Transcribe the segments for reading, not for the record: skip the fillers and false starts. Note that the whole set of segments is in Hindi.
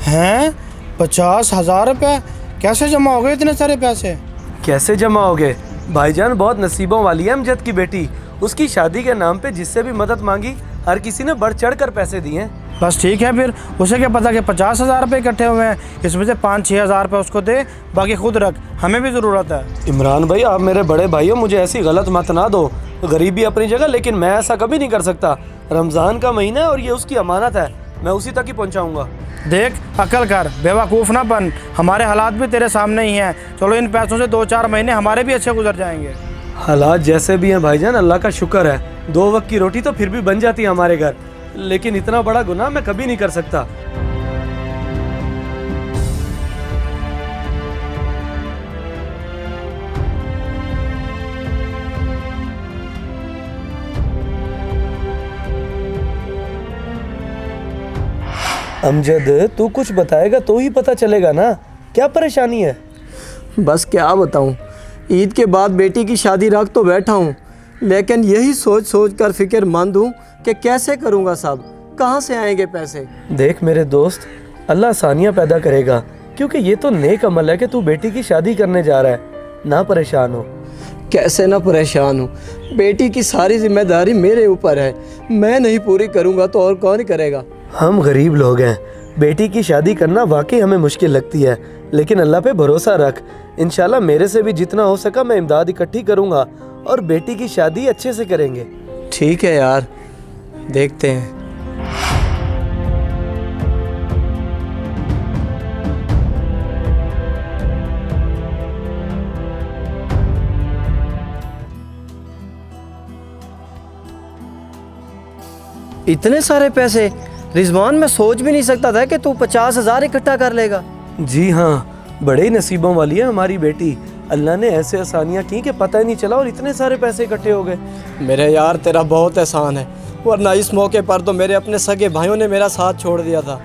हैं? 50,000 रुपये? कैसे जमा हो गए इतने सारे पैसे? कैसे जमा हो गए? भाईजान बहुत नसीबों वाली है अमजद की बेटी। उसकी शादी के नाम पे जिससे भी मदद मांगी हर किसी ने बढ़ चढ़ कर पैसे दिए हैं। बस ठीक है फिर, उसे क्या पता कि 50,000 रुपये इकट्ठे हुए हैं, इसमें से 5-6 हज़ार रुपये उसको दे, बाकी खुद रख, हमें भी ज़रूरत है। इमरान भाई, आप मेरे बड़े भाई हो, मुझे ऐसी गलत मत ना दो। गरीबी अपनी जगह, लेकिन मैं ऐसा कभी नहीं कर सकता। रमज़ान का महीना है और ये उसकी अमानत है, मैं उसी तक ही पहुंचाऊंगा। देख, अकल कर, बेवकूफ़ ना बन, हमारे हालात भी तेरे सामने ही हैं। चलो इन पैसों से 2-4 महीने हमारे भी अच्छे गुजर जाएंगे। हालात जैसे भी हैं भाईजान, अल्लाह का शुक्र है, 2 वक्त की रोटी तो फिर भी बन जाती है हमारे घर, लेकिन इतना बड़ा गुनाह मैं कभी नहीं कर सकता। अमजद, तू कुछ बताएगा तो ही पता चलेगा ना, क्या परेशानी है? बस क्या बताऊं, ईद के बाद बेटी की शादी रख तो बैठा हूं, लेकिन यही सोच सोच कर फिक्रमंद हूं कि कैसे करूंगा सब, कहां से आएंगे पैसे। देख मेरे दोस्त, अल्लाह आसानियाँ पैदा करेगा, क्योंकि ये तो नेक अमल है कि तू बेटी की शादी करने जा रहा है। ना परेशान हो। कैसे ना परेशान हूँ, बेटी की सारी जिम्मेदारी मेरे ऊपर है, मैं नहीं पूरी करूंगा तो और कौन करेगा। हम गरीब लोग हैं, बेटी की शादी करना वाकई हमें मुश्किल लगती है, लेकिन अल्लाह पे भरोसा रख। इंशाल्लाह मेरे से भी जितना हो सका मैं इमदाद इकट्ठी करूंगा और बेटी की शादी अच्छे से करेंगे। ठीक है यार, देखते हैं। इतने सारे पैसे रिजवान, मैं सोच भी नहीं सकता था कि तू 50,000 इकट्ठा कर लेगा। जी हाँ, बड़े ही नसीबों वाली है हमारी बेटी। अल्लाह ने ऐसे आसानियाँ की कि पता ही नहीं चला और इतने सारे पैसे इकट्ठे हो गए। मेरे यार, तेरा बहुत एहसान है, वरना इस मौके पर तो मेरे अपने सगे भाइयों ने मेरा साथ छोड़ दिया था।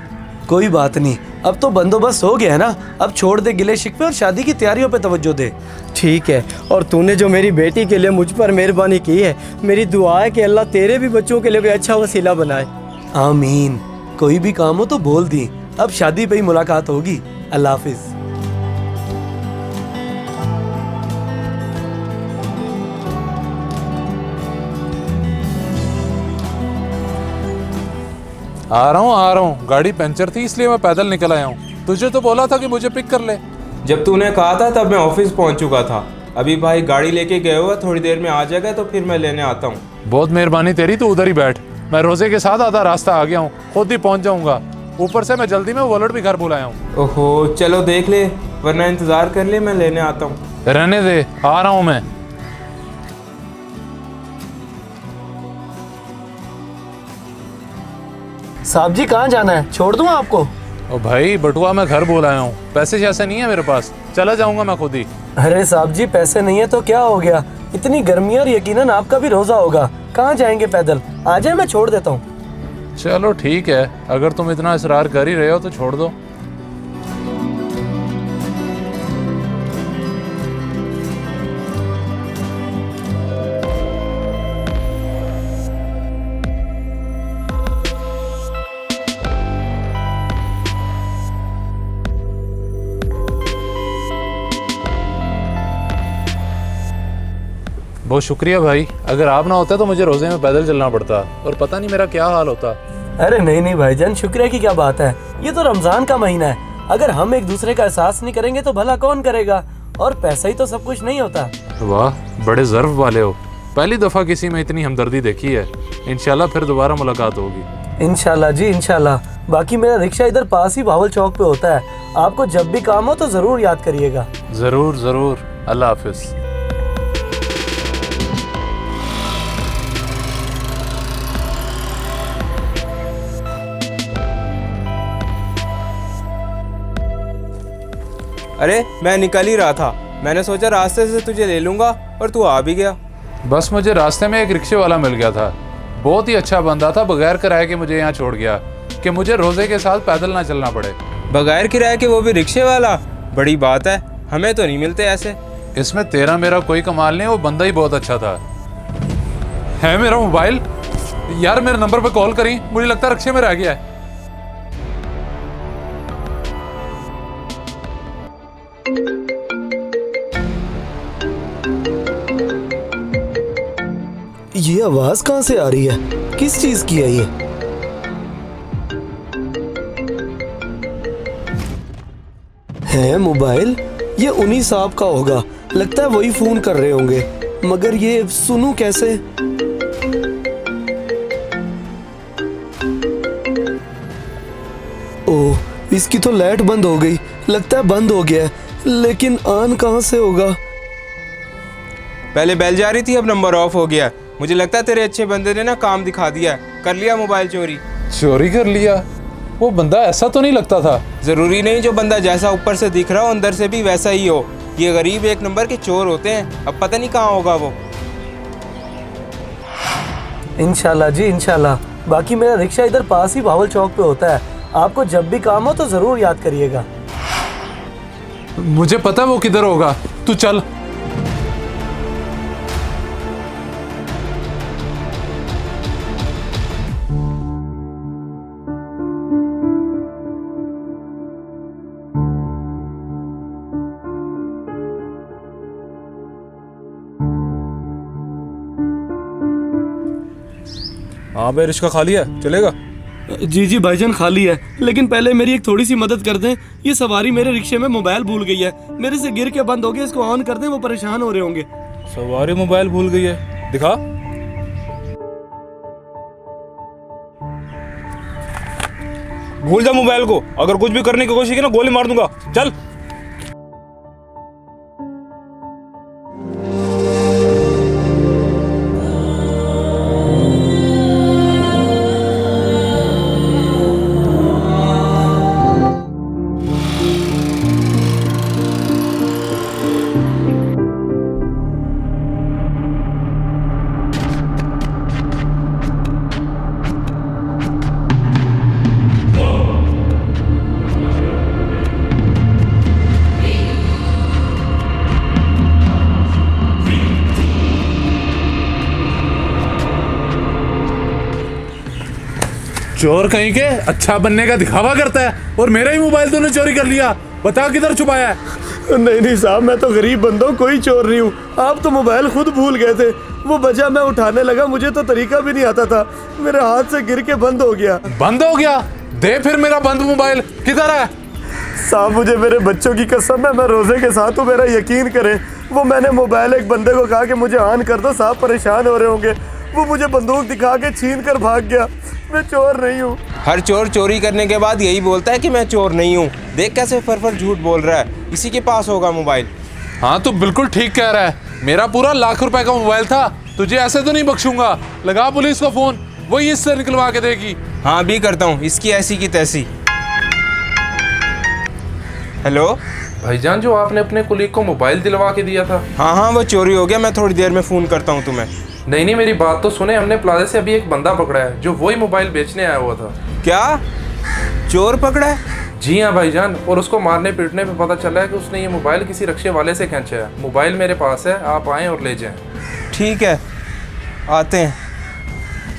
कोई बात नहीं, अब तो बंदोबस्त हो गया है ना, अब छोड़ दे गिले शिकवे और शादी की तैयारियों पे तवज्जो दे। ठीक है, और तूने जो मेरी बेटी के लिए मुझ पर मेहरबानी की है, मेरी दुआ है कि अल्लाह तेरे भी बच्चों के लिए कोई अच्छा वसीला बनाए। आमीन। कोई भी काम हो तो बोल दी, अब शादी पे ही मुलाकात होगी। अल्लाह हाफिज। आ रहा हूँ, गाड़ी पंचर थी इसलिए मैं पैदल निकल आया हूँ। तुझे तो बोला था कि मुझे पिक कर ले। जब तूने कहा था तब मैं ऑफिस पहुँच चुका था। अभी भाई गाड़ी लेके गए हुआ, थोड़ी देर में आ जाएगा तो फिर मैं लेने आता हूँ। बहुत मेहरबानी तेरी, तू उधर ही बैठ, मैं रोजे के साथ आधा रास्ता आ गया हूँ, खुद ही पहुँच जाऊँगा। ऊपर से मैं जल्दी में वॉलेट भी घर बुलाया हूँ। ओहो, चलो देख ले, वरना इंतजार कर ले, मैं लेने आता हूँ। रहने दे, आ रहा हूँ मैं। साहब जी कहाँ जाना है, छोड़ दूँ आपको? ओ भाई बटुआ, मैं घर बुलाया हूँ, पैसे जैसे नहीं है मेरे पास, चला जाऊँगा मैं खुद ही। अरे साहब जी, पैसे नहीं है तो क्या हो गया, इतनी गर्मी और यकीनन आपका भी रोजा होगा, कहाँ जाएंगे पैदल? आ जाए, मैं छोड़ देता हूँ। चलो ठीक है, अगर तुम इतना इसरार कर ही रहे हो तो छोड़ दो। बहुत शुक्रिया भाई, अगर आप ना होते तो मुझे रोजे में पैदल चलना पड़ता और पता नहीं मेरा क्या हाल होता। अरे नहीं नहीं भाईजान, शुक्रिया की क्या बात है, ये तो रमजान का महीना है, अगर हम एक दूसरे का एहसास नहीं करेंगे तो भला कौन करेगा, और पैसा ही तो सब कुछ नहीं होता। वाह, बड़े ज़र्फ वाले हो, पहली दफ़ा किसी में इतनी हमदर्दी देखी है। इंशाल्लाह फिर दोबारा मुलाकात होगी। इंशाल्लाह जी, इंशाल्लाह। बाकी मेरा रिक्शा इधर पास ही भावल चौक पे होता है, आपको जब भी काम हो तो ज़रूर याद करिएगा। ज़रूर ज़रूर, अल्लाह हाफिज़। अरे मैं निकल ही रहा था, मैंने सोचा रास्ते से तुझे ले लूँगा और तू आ भी गया। बस मुझे रास्ते में एक रिक्शे वाला मिल गया था, बहुत ही अच्छा बंदा था, बगैर किराए के मुझे यहाँ छोड़ गया कि मुझे रोजे के साथ पैदल ना चलना पड़े। बगैर किराए के, वो भी रिक्शे वाला? बड़ी बात है, हमें तो नहीं मिलते ऐसे। इसमें तेरा मेरा कोई कमाल नहीं, वो बंदा ही बहुत अच्छा था। है मेरा मोबाइल यार, मेरे नंबर पे कॉल करी, मुझे लगता है रिक्शे में रह गया है। ये आवाज कहाँ से आ रही है? किस चीज की है ये? है मोबाइल? ये उन्हीं साहब का होगा, लगता है वही फोन कर रहे होंगे। मगर ये सुनूं कैसे? ओह, इसकी तो लाइट बंद हो गई, लगता है बंद हो गया है, लेकिन ऑन कहाँ से होगा? पहले बेल जा रही थी, अब नंबर ऑफ हो गया। मुझे लगता है तेरे अच्छे बंदे ने ना काम दिखा दिया, कर लिया मोबाइल चोरी। चोरी कर लिया? वो बंदा ऐसा तो नहीं लगता था। ज़रूरी नहीं जो बंदा जैसा ऊपर से दिख रहा हो अंदर से भी वैसा ही हो। ये गरीब एक नंबर के चोर होते हैं, अब पता नहीं कहाँ होगा वो। इंशाल्लाह जी इंशाल्लाह। बाकी मेरा रिक्शा इधर पास ही भावल चौक पे होता है, आपको जब भी काम हो तो ज़रूर याद करिएगा। मुझे पता वो किधर होगा, तू चल। हाँ भाई, रिक्शा खाली है, चलेगा? जी जी भाईजान खाली है, लेकिन पहले मेरी एक थोड़ी सी मदद कर दें। ये सवारी मेरे रिक्शे में मोबाइल भूल गई है, मेरे से गिर के बंद हो गया, इसको ऑन कर दें, वो परेशान हो रहे होंगे। सवारी मोबाइल भूल गई है, दिखा। भूल जा मोबाइल को, अगर कुछ भी करने की कोशिश की ना गोली मार दूंगा, चल। चोर कहीं के अच्छा बनने का दिखावा करता है और मेरा ही मोबाइल तूने चोरी कर लिया। बता किधर छुपाया है? नहीं नहीं साहब, मैं तो गरीब बंदा हूँ, कोई चोर नहीं हूँ। आप तो मोबाइल खुद भूल गए थे, वो बचा मैं उठाने लगा, मुझे तो तरीका भी नहीं आता था, मेरे हाथ से गिर के बंद हो गया। बंद हो गया? दे फिर मेरा बंद मोबाइल, किधर है? साहब मुझे मेरे बच्चों की कसम है, मैं रोजे के साथ हूँ, मेरा यकीन करें। वो मैंने मोबाइल एक बंदे को कहा कि मुझे ऑन कर दो, साहब परेशान हो रहे होंगे, वो मुझे बंदूक दिखा के छीन कर भाग गया। मैं चोर नहीं हूँ। हर चोर चोरी करने के बाद यही बोलता है कि मैं चोर नहीं हूँ। देख कैसे फर झूठ बोल रहा है, इसी के पास होगा मोबाइल। हाँ तू बिल्कुल ठीक कह रहा है, मेरा पूरा ₹1,00,000 का मोबाइल था, तुझे ऐसे तो नहीं बख्शूंगा। लगा पुलिस को फोन, वही इससे निकलवा के देगी। हाँ अभी करता हूँ, इसकी ऐसी की तैसी। हेलो भाईजान, जो आपने अपने कुलीग को मोबाइल दिलवा के दिया था। हाँ हाँ वो चोरी हो गया, मैं थोड़ी देर में फ़ोन करता हूँ तुम्हें। नहीं, मेरी बात तो सुने, हमने प्लाजा से अभी एक बंदा पकड़ा है जो वही मोबाइल बेचने आया हुआ था। क्या चोर पकड़ा है? जी हाँ भाईजान, और उसको मारने पीटने पे पता चला है कि उसने ये मोबाइल किसी रिक्शे वाले से खींचा है। मोबाइल मेरे पास है, आप आएँ और ले जाएँ। ठीक है आते हैं।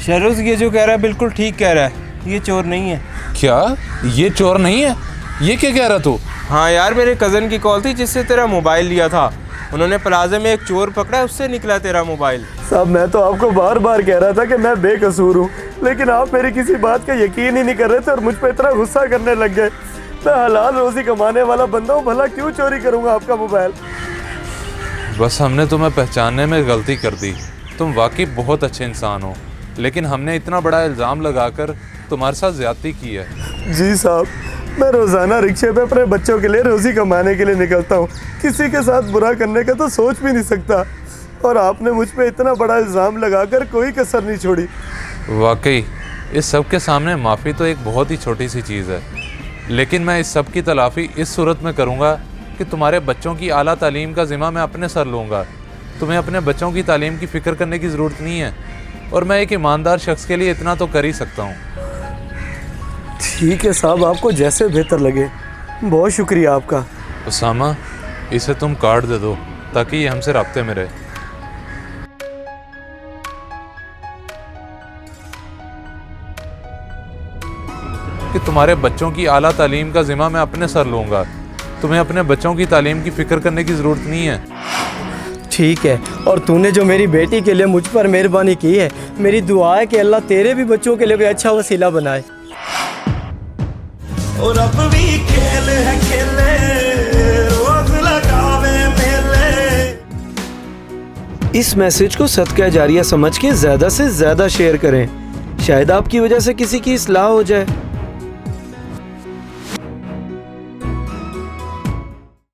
शहरोज ये जो कह रहा है बिल्कुल ठीक कह रहा है, ये चोर नहीं है। क्या ये चोर नहीं है? ये क्या कह रहा तू? हाँ यार, मेरे कज़न की कॉल थी जिससे तेरा मोबाइल लिया था, उन्होंने प्लाजा में एक चोर पकड़ा है, उससे निकला तेरा मोबाइल। साहब मैं तो आपको बार बार कह रहा था कि मैं बेकसूर हूँ, लेकिन आप मेरी किसी बात का यकीन ही नहीं कर रहे थे और मुझ पर इतना गुस्सा करने लग गए। मैं हलाल रोजी कमाने वाला बंदा हूँ, भला क्यों चोरी करूँगा आपका मोबाइल? बस हमने तुम्हें पहचानने में गलती कर दी। तुम वाकई बहुत अच्छे इंसान हो, लेकिन हमने इतना बड़ा इल्ज़ाम लगाकर तुम्हारे साथ ज़्यादती की है। जी साहब, मैं रोज़ाना रिक्शे पे अपने बच्चों के लिए रोज़ी कमाने के लिए निकलता हूँ, किसी के साथ बुरा करने का तो सोच भी नहीं सकता, और आपने मुझ पे इतना बड़ा इल्ज़ाम लगाकर कोई कसर नहीं छोड़ी। वाकई इस सब के सामने माफ़ी तो एक बहुत ही छोटी सी चीज़ है, लेकिन मैं इस सब की तलाफ़ी इस सूरत में करूँगा कि तुम्हारे बच्चों की आला तालीम का ज़िम्मा मैं अपने सर लूँगा। तुम्हें अपने बच्चों की तालीम की फ़िक्र करने की ज़रूरत नहीं है, और मैं एक ईमानदार शख्स के लिए इतना तो कर ही सकता हूँ। ठीक है साहब, आपको जैसे बेहतर लगे। बहुत शुक्रिया आपका। उसामा, इसे तुम कार्ड दे दो ताकि ये हमसे राब्ते में रहे। कि तुम्हारे बच्चों की आला तालीम का ज़िम्मा मैं अपने सर लूँगा। तुम्हें अपने बच्चों की तालीम की फ़िक्र करने की ज़रूरत नहीं है। ठीक है, और तूने जो मेरी बेटी के लिए मुझ पर मेहरबानी की है, मेरी दुआ है कि अल्लाह तेरे भी बच्चों के लिए कोई अच्छा वसीला बनाए। और अब भी खेल है खेले, रोज लगावे मेले। इस मैसेज को सदका जारिया समझ के ज्यादा से ज्यादा शेयर करें, शायद आपकी वजह से किसी की इस्लाह हो जाए।